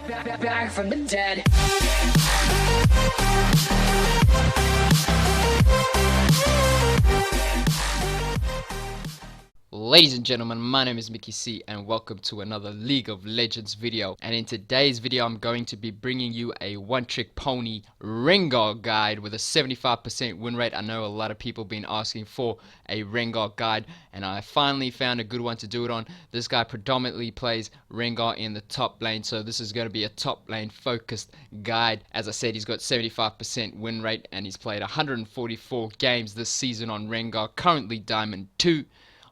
Back from the dead. Ladies and gentlemen, my name is Mickey C and welcome to another League of Legends video. And in today's video I'm going to be bringing you a one-trick pony Rengar guide with a 75% win rate. I know a lot of people have been asking for a Rengar guide and I finally found a good one to do it on. This guy predominantly plays Rengar in the top lane, so this is going to be a top lane focused guide. As I said, he's got 75% win rate and he's played 144 games this season on Rengar, currently Diamond 2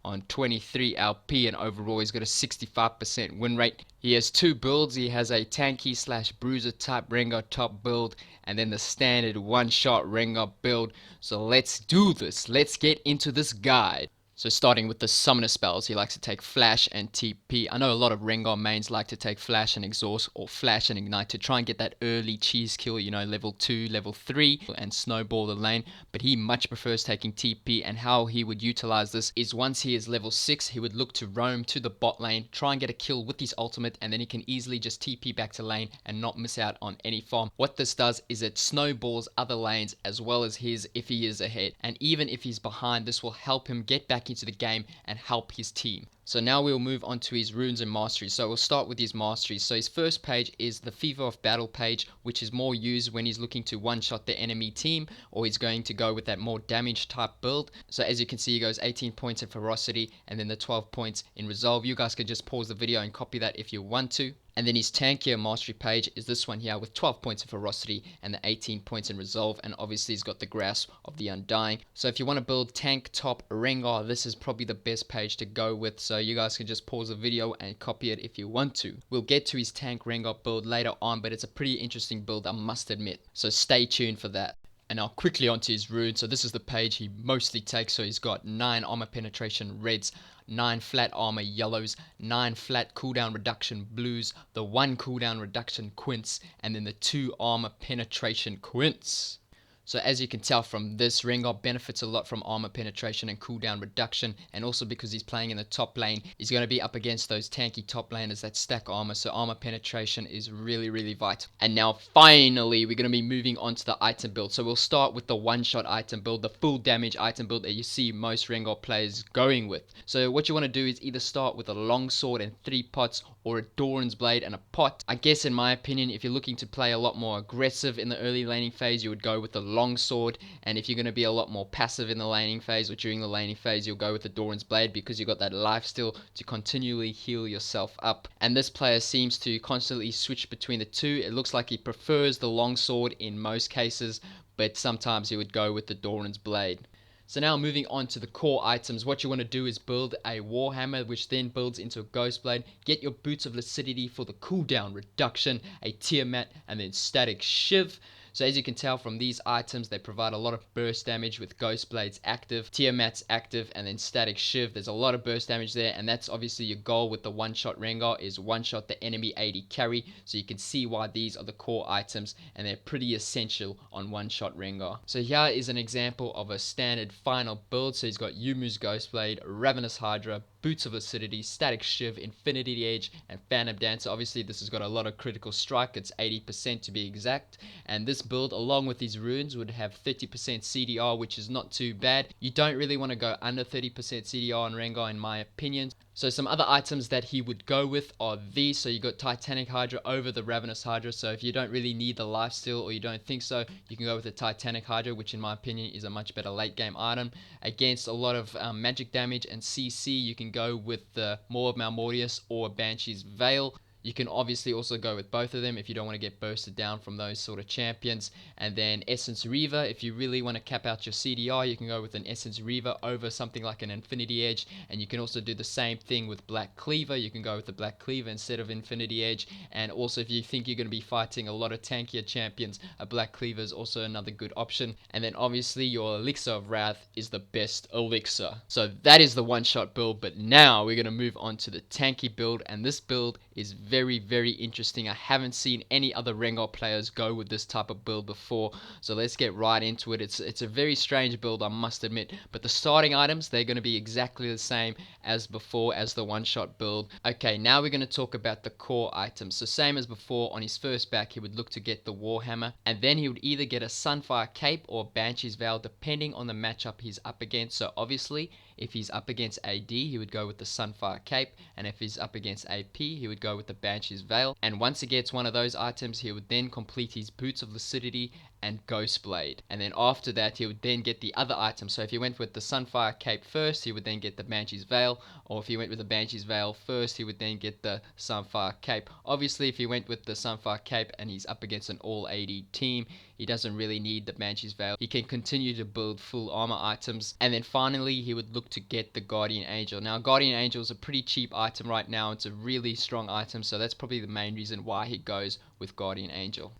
on 23 LP, and overall he's got a 65% win rate. He has two builds. He has a tanky / bruiser type Rengar top build and then the standard one-shot Rengar build. So let's do this. Let's get into this guide. So starting with the summoner spells, he likes to take Flash and TP. I know a lot of Rengar mains like to take Flash and Exhaust or Flash and Ignite to try and get that early cheese kill, you know, level 2, level 3, and snowball the lane. But he much prefers taking TP, and how he would utilize this is once he is level 6, he would look to roam to the bot lane, try and get a kill with his ultimate, and then he can easily just TP back to lane and not miss out on any farm. What this does is it snowballs other lanes as well as his if he is ahead. And even if he's behind, this will help him get back into the game and help his team. So now we'll move on to his runes and masteries. So we'll start with his masteries. So his first page is the Fever of Battle page, which is more used when he's looking to one-shot the enemy team, or he's going to go with that more damage type build. So as you can see, he goes 18 points in ferocity and then the 12 points in resolve. You guys can just pause the video and copy that if you want to. And then his tankier mastery page is this one here with 12 points in ferocity and the 18 points in resolve, and obviously he's got the grasp of the undying. So if you want to build tank top Rengar, this is probably the best page to go with. So you guys can just pause the video and copy it if you want to. We'll get to his tank Rengar build later on, but it's a pretty interesting build, I must admit. So stay tuned for that. And now quickly onto his runes. So this is the page he mostly takes. So he's got 9 armor penetration reds, 9 flat armor yellows, 9 flat cooldown reduction blues, the 1 cooldown reduction quints, and then the 2 armor penetration quints. So as you can tell from this, Rengar benefits a lot from armor penetration and cooldown reduction, and also because he's playing in the top lane, he's going to be up against those tanky top laners that stack armor, so armor penetration is really vital. And now finally we're going to be moving on to the item build. So we'll start with the one-shot item build, the full damage item build that you see most Rengar players going with. So what you want to do is either start with a long sword and 3 pots, or a Doran's blade and a pot. I guess in my opinion, if you're looking to play a lot more aggressive in the early laning phase, you would go with the long sword, and if you're going to be a lot more passive in the laning phase or during the laning phase, you'll go with the Doran's blade because you've got that life steal to continually heal yourself up. And this player seems to constantly switch between the two. It looks like he prefers the long sword in most cases, but sometimes he would go with the Doran's blade. So now moving on to the core items, what you want to do is build a Warhammer, which then builds into a Ghostblade. Get your Boots of Lucidity for the cooldown reduction, a Tiamat, and then Stattik Shiv. So as you can tell from these items, they provide a lot of burst damage with Ghostblades active, Tiamat's active, and then Stattik Shiv. There's a lot of burst damage there, and that's obviously your goal with the one-shot Rengar, is one-shot the enemy AD carry. So you can see why these are the core items, and they're pretty essential on one-shot Rengar. So here is an example of a standard final build. So he's got Youmuus Ghostblade, Ravenous Hydra, Boots of Lucidity, Stattik Shiv, Infinity Edge, and Phantom Dancer. Obviously this has got a lot of critical strike, it's 80% to be exact, and this build along with these runes would have 30% CDR, which is not too bad. You don't really want to go under 30% CDR on Rengar in my opinion. So some other items that he would go with are these. So you got Titanic Hydra over the Ravenous Hydra. So if you don't really need the lifesteal, or you don't think so, you can go with the Titanic Hydra, which in my opinion is a much better late game item. Against a lot of magic damage and CC, you can go with the Maw of Malmortius or Banshee's Veil. You can obviously also go with both of them if you don't want to get bursted down from those sort of champions. And then Essence Reaver, if you really want to cap out your CDR, you can go with an Essence Reaver over something like an Infinity Edge. And you can also do the same thing with Black Cleaver. You can go with the Black Cleaver instead of Infinity Edge. And also if you think you're going to be fighting a lot of tankier champions, a Black Cleaver is also another good option. And then obviously your Elixir of Wrath is the best elixir. So that is the one-shot build, but now we're going to move on to the tanky build, and this build is very, very interesting. I haven't seen any other Rengar players go with this type of build before, so let's get right into it. It's a very strange build, I must admit, but the starting items, they're going to be exactly the same as before, as the one-shot build. Okay, now we're going to talk about the core items. So same as before, on his first back, he would look to get the Warhammer, and then he would either get a Sunfire Cape or Banshee's Veil, depending on the matchup he's up against. So obviously, if he's up against AD, he would go with the Sunfire Cape, and if he's up against AP, he would go with the Banshee's Veil. And once he gets one of those items, he would then complete his Boots of Lucidity and Ghostblade. And then after that, he would then get the other items. So if he went with the Sunfire Cape first, he would then get the Banshee's Veil, or if he went with the Banshee's Veil first, he would then get the Sunfire Cape. Obviously, if he went with the Sunfire Cape and he's up against an all AD team, he doesn't really need the Banshee's Veil. He can continue to build full armor items. And then finally, he would look to get the Guardian Angel. Now, Guardian Angel is a pretty cheap item right now. It's a really strong item, so that's probably the main reason why he goes with Guardian Angel.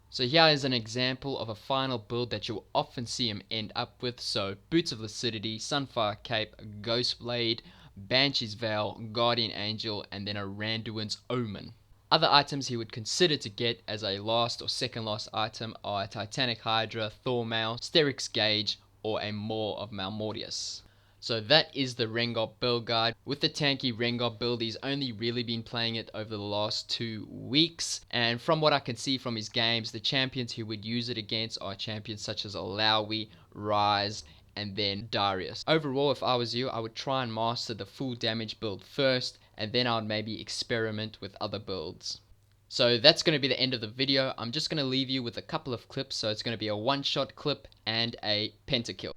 So here is an example of a final build that you'll often see him end up with. So Boots of Lucidity, Sunfire Cape, Ghostblade, Banshee's Veil, Guardian Angel, and then a Randuin's Omen. Other items he would consider to get as a last or second last item are a Titanic Hydra, Thormail, Stattik's Gauge, or a Maw of Malmortius. So that is the Rengar build guide. With the tanky Rengar build, he's only really been playing it over the last 2 weeks. And from what I can see from his games, the champions he would use it against are champions such as Alawi, Rise, and then Darius. Overall, if I was you, I would try and master the full damage build first, and then I would maybe experiment with other builds. So that's going to be the end of the video. I'm just going to leave you with a couple of clips. So it's going to be a one-shot clip and a pentakill.